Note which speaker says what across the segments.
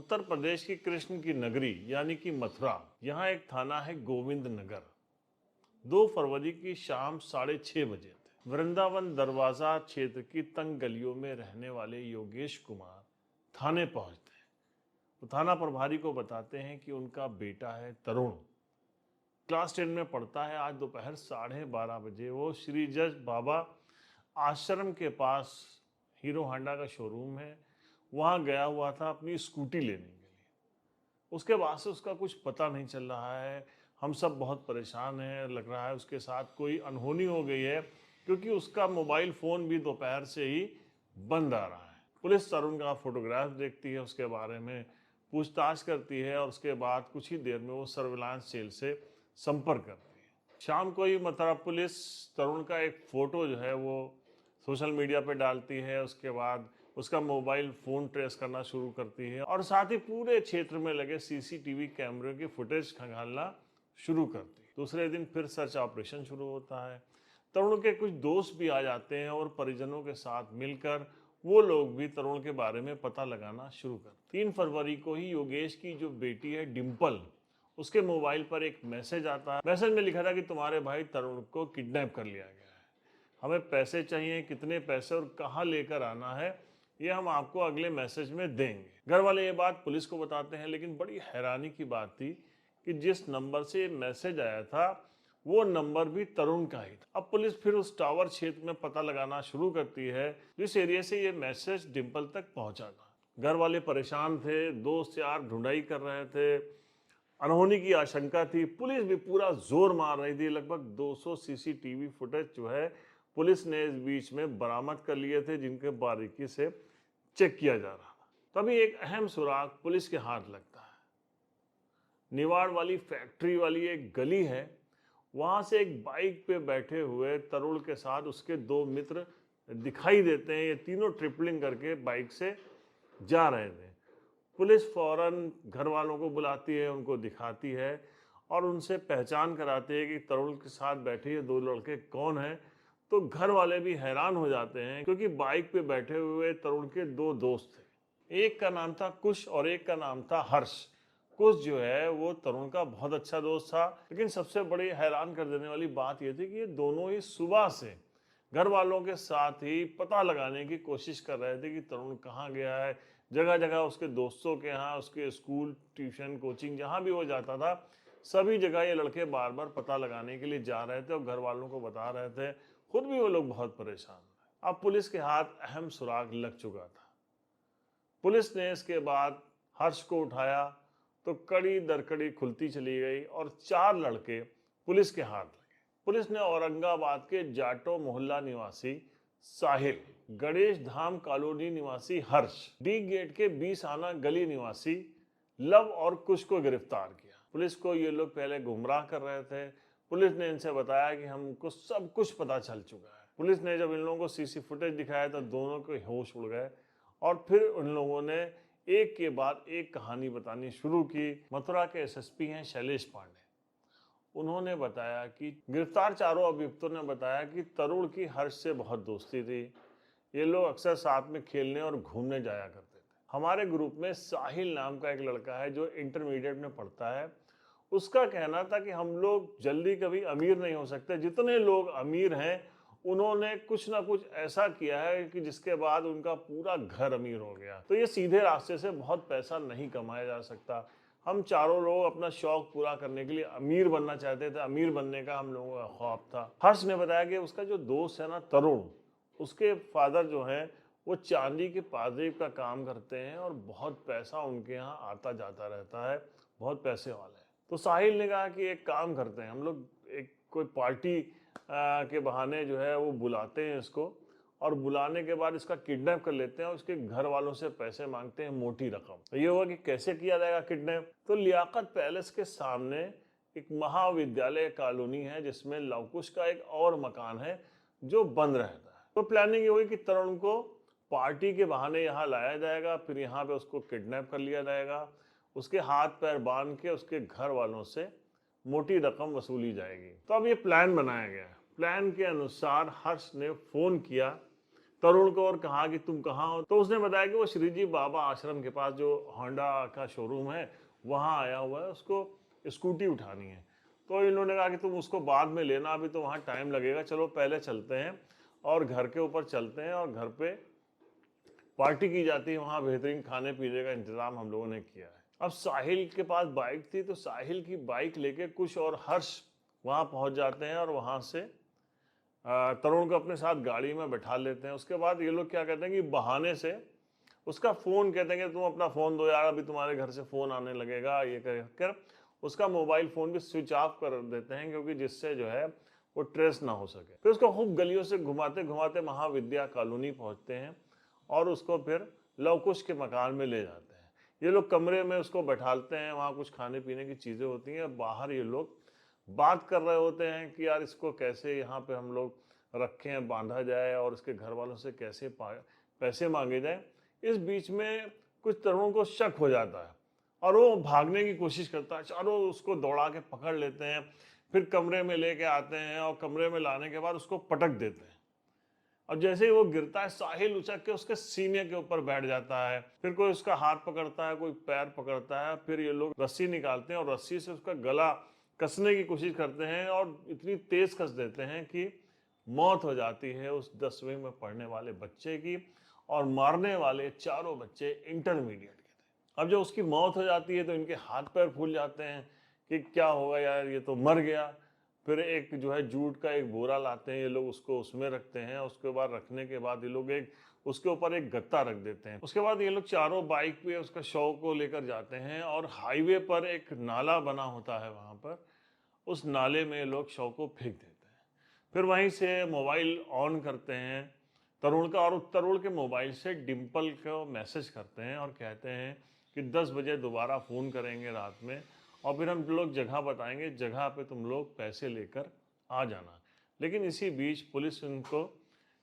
Speaker 1: उत्तर प्रदेश की कृष्ण की नगरी यानी कि मथुरा, यहाँ एक थाना है गोविंद नगर। 2 फरवरी की शाम 6:30 बजे थे। वृंदावन दरवाजा क्षेत्र की तंग गलियों में रहने वाले योगेश कुमार थाने पहुंचते हैं। तो थाना प्रभारी को बताते हैं कि उनका बेटा है तरुण, क्लास 10 में पढ़ता है। आज दोपहर 12:30 बजे वो श्री जज बाबा आश्रम के पास हीरो होंडा का शोरूम है, वहाँ गया हुआ था अपनी स्कूटी लेने के लिए। उसके बाद से उसका कुछ पता नहीं चल रहा है। हम सब बहुत परेशान हैं। लग रहा है उसके साथ कोई अनहोनी हो गई है, क्योंकि उसका मोबाइल फ़ोन भी दोपहर से ही बंद आ रहा है। पुलिस तरुण का फोटोग्राफ देखती है, उसके बारे में पूछताछ करती है और उसके बाद कुछ ही देर में वो सर्विलांस सेल से संपर्क करती है। शाम को ही मथुरा पुलिस तरुण का एक फ़ोटो जो है वो सोशल मीडिया पे डालती है। उसके बाद उसका मोबाइल फ़ोन ट्रेस करना शुरू करती है और साथ ही पूरे क्षेत्र में लगे सीसीटीवी कैमरे की फुटेज खंगालना शुरू करती है। दूसरे दिन फिर सर्च ऑपरेशन शुरू होता है। तरुण के कुछ दोस्त भी आ जाते हैं और परिजनों के साथ मिलकर वो लोग भी तरुण के बारे में पता लगाना शुरू करते हैं। 3 फरवरी को ही योगेश की जो बेटी है डिम्पल, उसके मोबाइल पर एक मैसेज आता है। मैसेज में लिखा था कि तुम्हारे भाई तरुण को किडनैप कर लिया गया है, हमें पैसे चाहिए, कितने पैसे और कहाँ लेकर आना है ये हम आपको अगले मैसेज में देंगे। घर वाले ये बात पुलिस को बताते हैं, लेकिन बड़ी हैरानी की बात थी कि जिस नंबर से मैसेज आया था वो नंबर भी तरुण का ही था। अब पुलिस फिर उस टावर क्षेत्र में पता लगाना शुरू करती है जिस एरिया से ये मैसेज डिम्पल तक पहुंचा था। घर वाले परेशान थे, दोस्त यार ढूंढाई कर रहे थे, अनहोनी की आशंका थी। पुलिस भी पूरा जोर मार रही थी। लगभग 200 सीसीटीवी फुटेज जो है पुलिस ने इस बीच में बरामद कर लिए थे, जिनके बारीकी से चेक किया जा रहा था। तभी एक अहम सुराग पुलिस के हाथ लगता है। निवाड़ वाली फैक्ट्री वाली एक गली है, वहां से एक बाइक पे बैठे हुए तरुण के साथ उसके 2 मित्र दिखाई देते हैं। ये तीनों ट्रिपलिंग करके बाइक से जा रहे थे। पुलिस फौरन घर वालों को बुलाती है, उनको दिखाती है और उनसे पहचान कराती है कि तरुण के साथ बैठे ये 2 लड़के कौन हैं। तो घर वाले भी हैरान हो जाते हैं, क्योंकि बाइक पे बैठे हुए तरुण के 2 दोस्त थे। एक का नाम था कुश और एक का नाम था हर्ष। कुश जो है वो तरुण का बहुत अच्छा दोस्त था, लेकिन सबसे बड़ी हैरान कर देने वाली बात यह थी कि ये दोनों ही सुबह से घर वालों के साथ ही पता लगाने की कोशिश कर रहे थे कि तरुण कहाँ गया है। जगह जगह उसके दोस्तों के यहाँ, उसके स्कूल, ट्यूशन, कोचिंग, जहाँ भी वो जाता था, सभी जगह ये लड़के बार बार पता लगाने के लिए जा रहे थे और घर वालों को बता रहे थे। खुद भी वो लोग बहुत परेशान थे। अब पुलिस के हाथ अहम सुराग लग चुका था। पुलिस ने इसके बाद हर्ष को उठाया तो कड़ी दर कड़ी खुलती चली गई और 4 लड़के पुलिस के हाथ लगे। पुलिस ने औरंगाबाद के जाटो मोहल्ला निवासी साहिल, गणेश धाम कॉलोनी निवासी हर्ष, डी गेट के 20 आना गली निवासी लव और कुश को गिरफ्तार किया। पुलिस को ये लोग पहले गुमराह कर रहे थे। पुलिस ने इनसे बताया कि हमको सब कुछ पता चल चुका है। पुलिस ने जब इन लोगों को सीसी फुटेज दिखाया तो दोनों के होश उड़ गए और फिर उन लोगों ने एक के बाद एक कहानी बतानी शुरू की। मथुरा के एसएसपी हैं शैलेश पांडे। उन्होंने बताया कि गिरफ्तार 4 अभियुक्तों ने बताया कि तरुण की हर्ष से बहुत दोस्ती थी। ये लोग अक्सर साथ में खेलने और घूमने जाया करते थे। हमारे ग्रुप में साहिल नाम का एक लड़का है जो इंटरमीडिएट में पढ़ता है। उसका कहना था कि हम लोग जल्दी कभी अमीर नहीं हो सकते। जितने लोग अमीर हैं उन्होंने कुछ ना कुछ ऐसा किया है कि जिसके बाद उनका पूरा घर अमीर हो गया। तो ये सीधे रास्ते से बहुत पैसा नहीं कमाया जा सकता। हम चारों लोग अपना शौक पूरा करने के लिए अमीर बनना चाहते थे। अमीर बनने का हम लोगों का ख्वाब था। हर्ष ने बताया कि उसका जो दोस्त है ना तरुण, उसके फादर जो हैं वो चांदी के पाजेब का काम करते हैं और बहुत पैसा उनके यहाँ आता जाता रहता है, बहुत पैसे वाले हैं। तो साहिल ने कहा कि एक काम करते हैं, हम लोग एक कोई पार्टी के बहाने जो है वो बुलाते हैं इसको और बुलाने के बाद इसका किडनैप कर लेते हैं और उसके घर वालों से पैसे मांगते हैं, मोटी रकम। तो ये हुआ कि कैसे किया जाएगा किडनैप। तो लियाकत पैलेस के सामने एक महाविद्यालय कॉलोनी है जिसमें लवकुश का एक और मकान है जो बंद रहता है। तो प्लानिंग ये हुई कि तरुण को पार्टी के बहाने यहाँ लाया जाएगा, फिर यहाँ पे उसको किडनैप कर लिया जाएगा, उसके हाथ पैर बांध के उसके घर वालों से मोटी रकम वसूली जाएगी। तो अब ये प्लान बनाया गया है। प्लान के अनुसार हर्ष ने फ़ोन किया तरुण को और कहा कि तुम कहाँ हो, तो उसने बताया कि वो श्री जी बाबा आश्रम के पास जो होंडा का शोरूम है वहाँ आया हुआ है, उसको स्कूटी उठानी है। तो इन्होंने कहा कि तुम उसको बाद में लेना, अभी तो वहाँ टाइम लगेगा, चलो पहले चलते हैं और घर के ऊपर चलते हैं और घर पे पार्टी की जाती है, वहाँ बेहतरीन खाने पीने का इंतजाम हम लोगों ने किया है। अब साहिल के पास बाइक थी, तो साहिल की बाइक लेके कुश और हर्ष वहाँ पहुँच जाते हैं और वहाँ से तरुण को अपने साथ गाड़ी में बैठा लेते हैं। उसके बाद ये लोग क्या कहते हैं कि बहाने से उसका फ़ोन, कहते हैं कि तुम अपना फ़ोन दो यार, अभी तुम्हारे घर से फ़ोन आने लगेगा, ये कर उसका मोबाइल फ़ोन भी स्विच ऑफ कर देते हैं, क्योंकि जिससे जो है वो ट्रेस ना हो सके। फिर उसको खूब गलियों से घुमाते घुमाते महाविद्या कॉलोनी पहुंचते हैं और उसको फिर लवकुश के मकान में ले जाते हैं। ये लोग कमरे में उसको बैठाते हैं, वहाँ कुछ खाने पीने की चीज़ें होती हैं, बाहर ये लोग बात कर रहे होते हैं कि यार इसको कैसे यहाँ पे हम लोग रखें, बांधा जाए और इसके घर वालों से कैसे पैसे मांगे जाए। इस बीच में कुछ तरुणों को शक हो जाता है और वो भागने की कोशिश करता है, चारों उसको दौड़ा के पकड़ लेते हैं, फिर कमरे में लेके आते हैं और कमरे में लाने के बाद उसको पटक देते हैं। और जैसे ही वो गिरता है, साहिल उछक के उसके सीने के ऊपर बैठ जाता है। फिर कोई उसका हाथ पकड़ता है, कोई पैर पकड़ता है, फिर ये लोग रस्सी निकालते हैं और रस्सी से उसका गला कसने की कोशिश करते हैं और इतनी तेज कस देते हैं कि मौत हो जाती है उस 10वीं में पढ़ने वाले बच्चे की। और मारने वाले चारों बच्चे इंटरमीडिएट के थे। अब जब उसकी मौत हो जाती है तो इनके हाथ पैर फूल जाते हैं कि क्या होगा यार, ये तो मर गया। फिर एक जो है जूट का एक बोरा लाते हैं ये लोग, उसको उसमें रखते हैं। उसके बाद रखने के बाद ये लोग उसके ऊपर एक गत्ता रख देते हैं। उसके बाद ये लोग चारों बाइक पे उसका शव को लेकर जाते हैं और हाईवे पर एक नाला बना होता है, वहाँ पर उस नाले में लोग शव को फेंक देते हैं। फिर वहीं से मोबाइल ऑन करते हैं तरुण का, और तरुण के मोबाइल से डिम्पल को मैसेज करते हैं और कहते हैं कि 10 बजे दोबारा फ़ोन करेंगे रात में और फिर हम लोग जगह बताएंगे, जगह पे तुम लोग पैसे लेकर आ जाना। लेकिन इसी बीच पुलिस उनको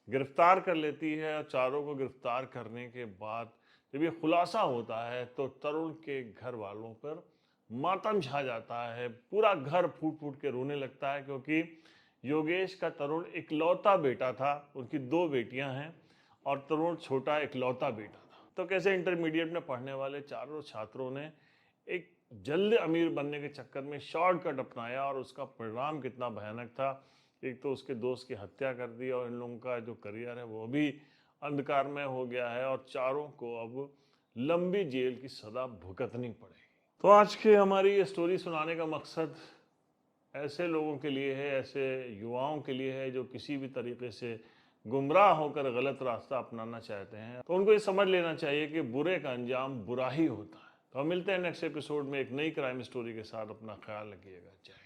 Speaker 1: गिरफ्तार कर लेती है और चारों को गिरफ्तार करने के बाद जब ये खुलासा होता है तो तरुण के घर वालों पर मातम छा जाता है। पूरा घर फूट फूट के रोने लगता है, क्योंकि योगेश का तरुण इकलौता बेटा था, उनकी 2 बेटियां हैं और तरुण छोटा इकलौता बेटा था। तो कैसे इंटरमीडिएट में पढ़ने वाले चारों छात्रों ने एक जल्द अमीर बनने के चक्कर में शॉर्टकट अपनाया और उसका परिणाम कितना भयानक था। एक तो उसके दोस्त की हत्या कर दी और इन लोगों का जो करियर है वो भी अंधकार में हो गया है और चारों को अब लंबी जेल की सजा भुगतनी पड़ेगी। तो आज की हमारी ये स्टोरी सुनाने का मकसद ऐसे लोगों के लिए है, ऐसे युवाओं के लिए है जो किसी भी तरीके से गुमराह होकर गलत रास्ता अपनाना चाहते हैं। तो उनको ये समझ लेना चाहिए कि बुरे का अंजाम बुरा ही होता है। तो हम मिलते हैं नेक्स्ट एपिसोड में एक नई क्राइम स्टोरी के साथ। अपना ख्याल रखिएगा। जय।